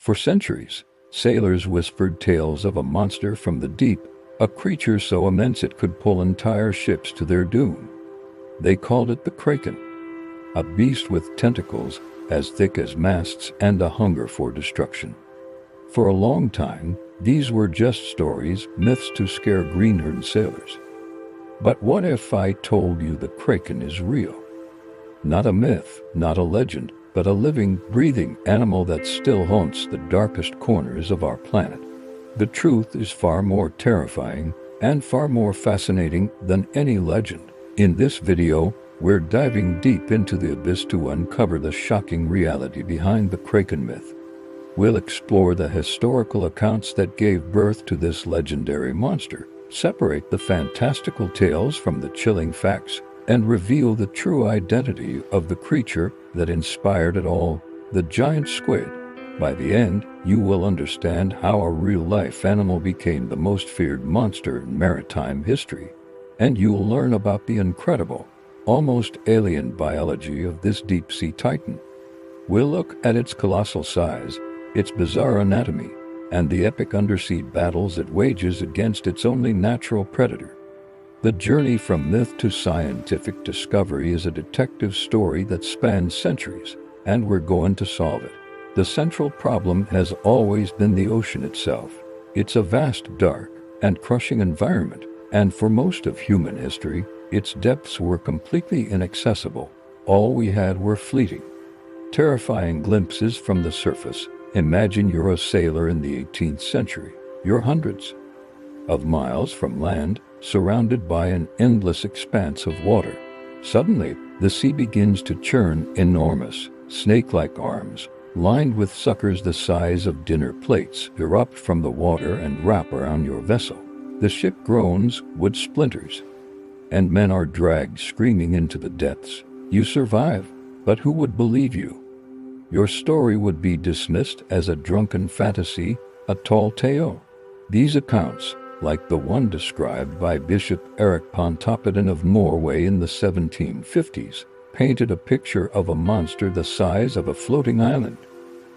For centuries, sailors whispered tales of a monster from the deep, a creature so immense it could pull entire ships to their doom. They called it the Kraken, a beast with tentacles as thick as masts and a hunger for destruction. For a long time, these were just stories, myths to scare greenhorn sailors. But what if I told you the Kraken is real? Not a myth, not a legend, but a living, breathing animal that still haunts the darkest corners of our planet. The truth is far more terrifying and far more fascinating than any legend. In this video, we're diving deep into the abyss to uncover the shocking reality behind the Kraken myth. We'll explore the historical accounts that gave birth to this legendary monster, separate the fantastical tales from the chilling facts, and reveal the true identity of the creature that inspired it all, the giant squid. By the end, you will understand how a real-life animal became the most feared monster in maritime history, and you'll learn about the incredible, almost alien biology of this deep-sea titan. We'll look at its colossal size, its bizarre anatomy, and the epic undersea battles it wages against its only natural predator. The journey from myth to scientific discovery is a detective story that spans centuries, and we're going to solve it. The central problem has always been the ocean itself. It's a vast, dark, and crushing environment, and for most of human history, its depths were completely inaccessible. All we had were fleeting, terrifying glimpses from the surface. Imagine you're a sailor in the 18th century. You're hundreds of miles from land, surrounded by an endless expanse of water. Suddenly, the sea begins to churn. Enormous, snake-like arms, lined with suckers the size of dinner plates, erupt from the water and wrap around your vessel. The ship groans, wood splinters, and men are dragged screaming into the depths. You survive, but who would believe you? Your story would be dismissed as a drunken fantasy, a tall tale. These accounts, like the one described by Bishop Erik Pontoppidan of Norway in the 1750s, painted a picture of a monster the size of a floating island.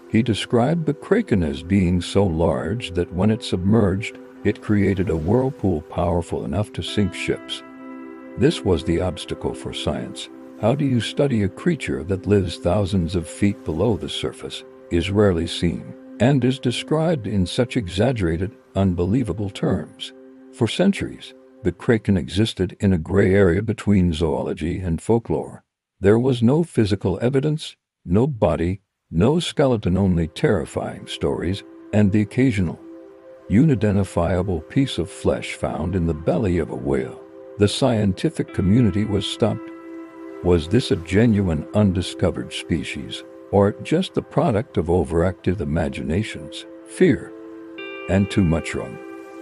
He described the Kraken as being so large that when it submerged, it created a whirlpool powerful enough to sink ships. This was the obstacle for science. How do you study a creature that lives thousands of feet below the surface, is rarely seen, and is described in such exaggerated, unbelievable terms? For centuries, the Kraken existed in a gray area between zoology and folklore. There was no physical evidence, no body, no skeleton, only terrifying stories, and the occasional, unidentifiable piece of flesh found in the belly of a whale. The scientific community was stumped. Was this a genuine undiscovered species, or just the product of overactive imaginations, fear, and too much rum?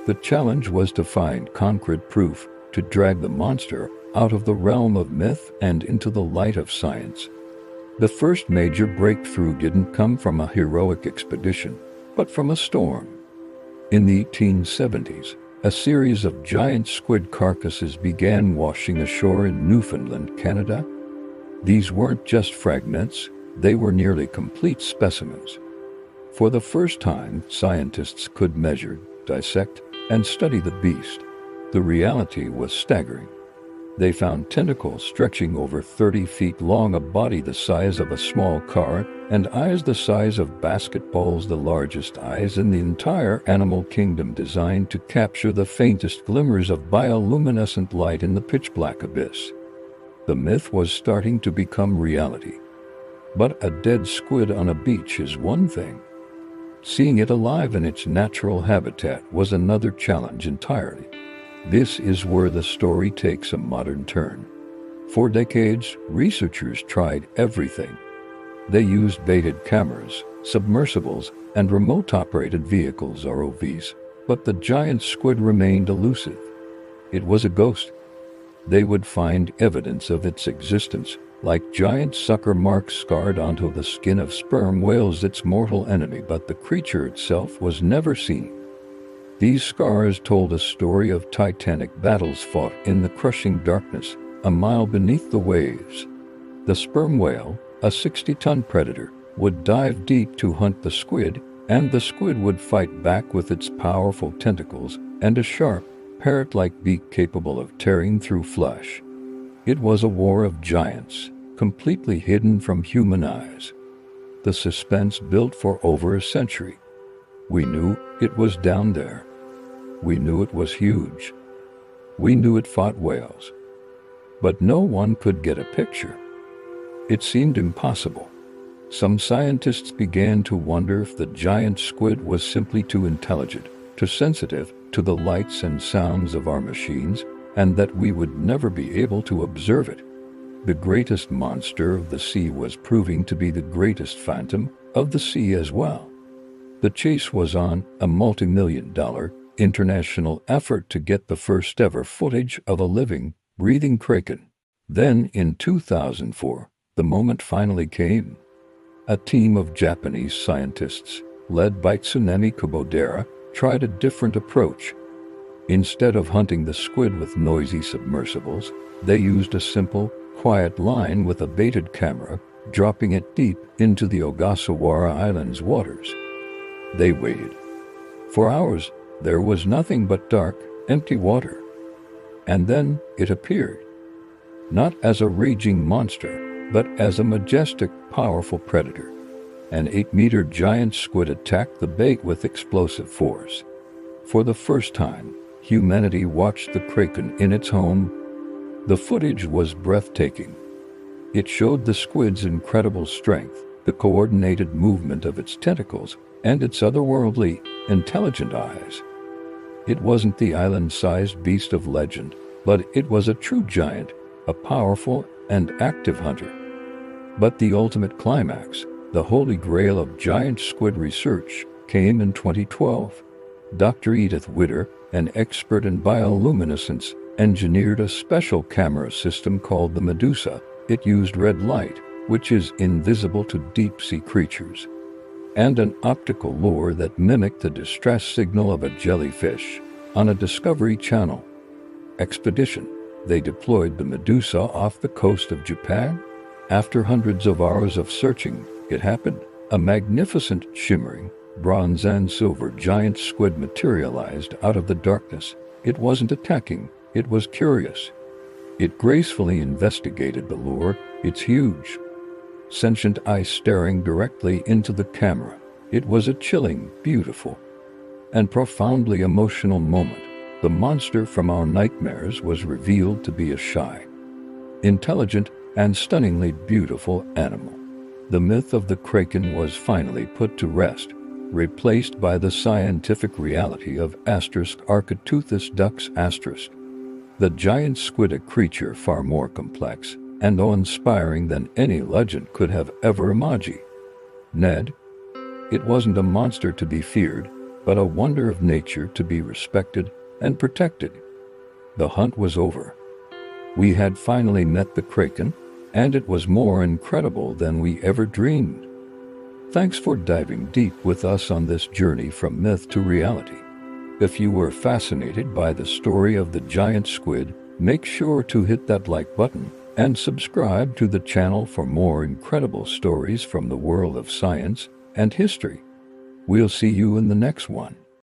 The challenge was to find concrete proof, to drag the monster out of the realm of myth and into the light of science. The first major breakthrough didn't come from a heroic expedition, but from a storm. In the 1870s, a series of giant squid carcasses began washing ashore in Newfoundland, Canada. These weren't just fragments, they were nearly complete specimens. For the first time, scientists could measure, dissect, and study the beast. The reality was staggering. They found tentacles stretching over 30 feet long, a body the size of a small car, and eyes the size of basketballs, the largest eyes in the entire animal kingdom, designed to capture the faintest glimmers of bioluminescent light in the pitch-black abyss. The myth was starting to become reality. But a dead squid on a beach is one thing. Seeing it alive in its natural habitat was another challenge entirely. This is where the story takes a modern turn. For decades, researchers tried everything. They used baited cameras, submersibles, and remote-operated vehicles, ROVs, but the giant squid remained elusive. It was a ghost. They would find evidence of its existence, like giant sucker marks scarred onto the skin of sperm whales, its mortal enemy, but the creature itself was never seen. These scars told a story of titanic battles fought in the crushing darkness, a mile beneath the waves. The sperm whale, a 60-ton predator, would dive deep to hunt the squid, and the squid would fight back with its powerful tentacles and a sharp, parrot-like beak capable of tearing through flesh. It was a war of giants, completely hidden from human eyes. The suspense built for over a century. We knew it was down there. We knew it was huge. We knew it fought whales. But no one could get a picture. It seemed impossible. Some scientists began to wonder if the giant squid was simply too intelligent, too sensitive to the lights and sounds of our machines, and that we would never be able to observe it. The greatest monster of the sea was proving to be the greatest phantom of the sea as well. The chase was on, a multi-million-dollar international effort to get the first ever footage of a living, breathing kraken. Then, in 2004, the moment finally came. A team of Japanese scientists, led by Tsunemi Kubodera, tried a different approach. Instead of hunting the squid with noisy submersibles, they used a simple, quiet line with a baited camera, dropping it deep into the Ogasawara Island's waters. They waited. For hours, there was nothing but dark, empty water. And then it appeared. Not as a raging monster, but as a majestic, powerful predator. An 8-meter giant squid attacked the bait with explosive force. For the first time, humanity watched the kraken in its home. The footage was breathtaking. It showed the squid's incredible strength, the coordinated movement of its tentacles, and its otherworldly, intelligent eyes. It wasn't the island-sized beast of legend, but it was a true giant, a powerful and active hunter. But the ultimate climax, the holy grail of giant squid research, came in 2012. Dr. Edith Witter, an expert in bioluminescence, engineered a special camera system called the Medusa. It used red light, which is invisible to deep-sea creatures, and an optical lure that mimicked the distress signal of a jellyfish. On a Discovery Channel expedition, they deployed the Medusa off the coast of Japan. After hundreds of hours of searching, it happened. A magnificent, shimmering, bronze and silver giant squid materialized out of the darkness. It wasn't attacking, it was curious. It gracefully investigated the lure, its huge, sentient eyes staring directly into the camera. It was a chilling, beautiful, and profoundly emotional moment. The monster from our nightmares was revealed to be a shy, intelligent, and stunningly beautiful animal. The myth of the kraken was finally put to rest, replaced by the scientific reality of Architeuthis dux. The giant squid, a creature far more complex and awe-inspiring than any legend could have ever imagined. Ned, it wasn't a monster to be feared, but a wonder of nature to be respected and protected. The hunt was over. We had finally met the kraken, and it was more incredible than we ever dreamed. Thanks for diving deep with us on this journey from myth to reality. If you were fascinated by the story of the giant squid, make sure to hit that like button and subscribe to the channel for more incredible stories from the world of science and history. We'll see you in the next one.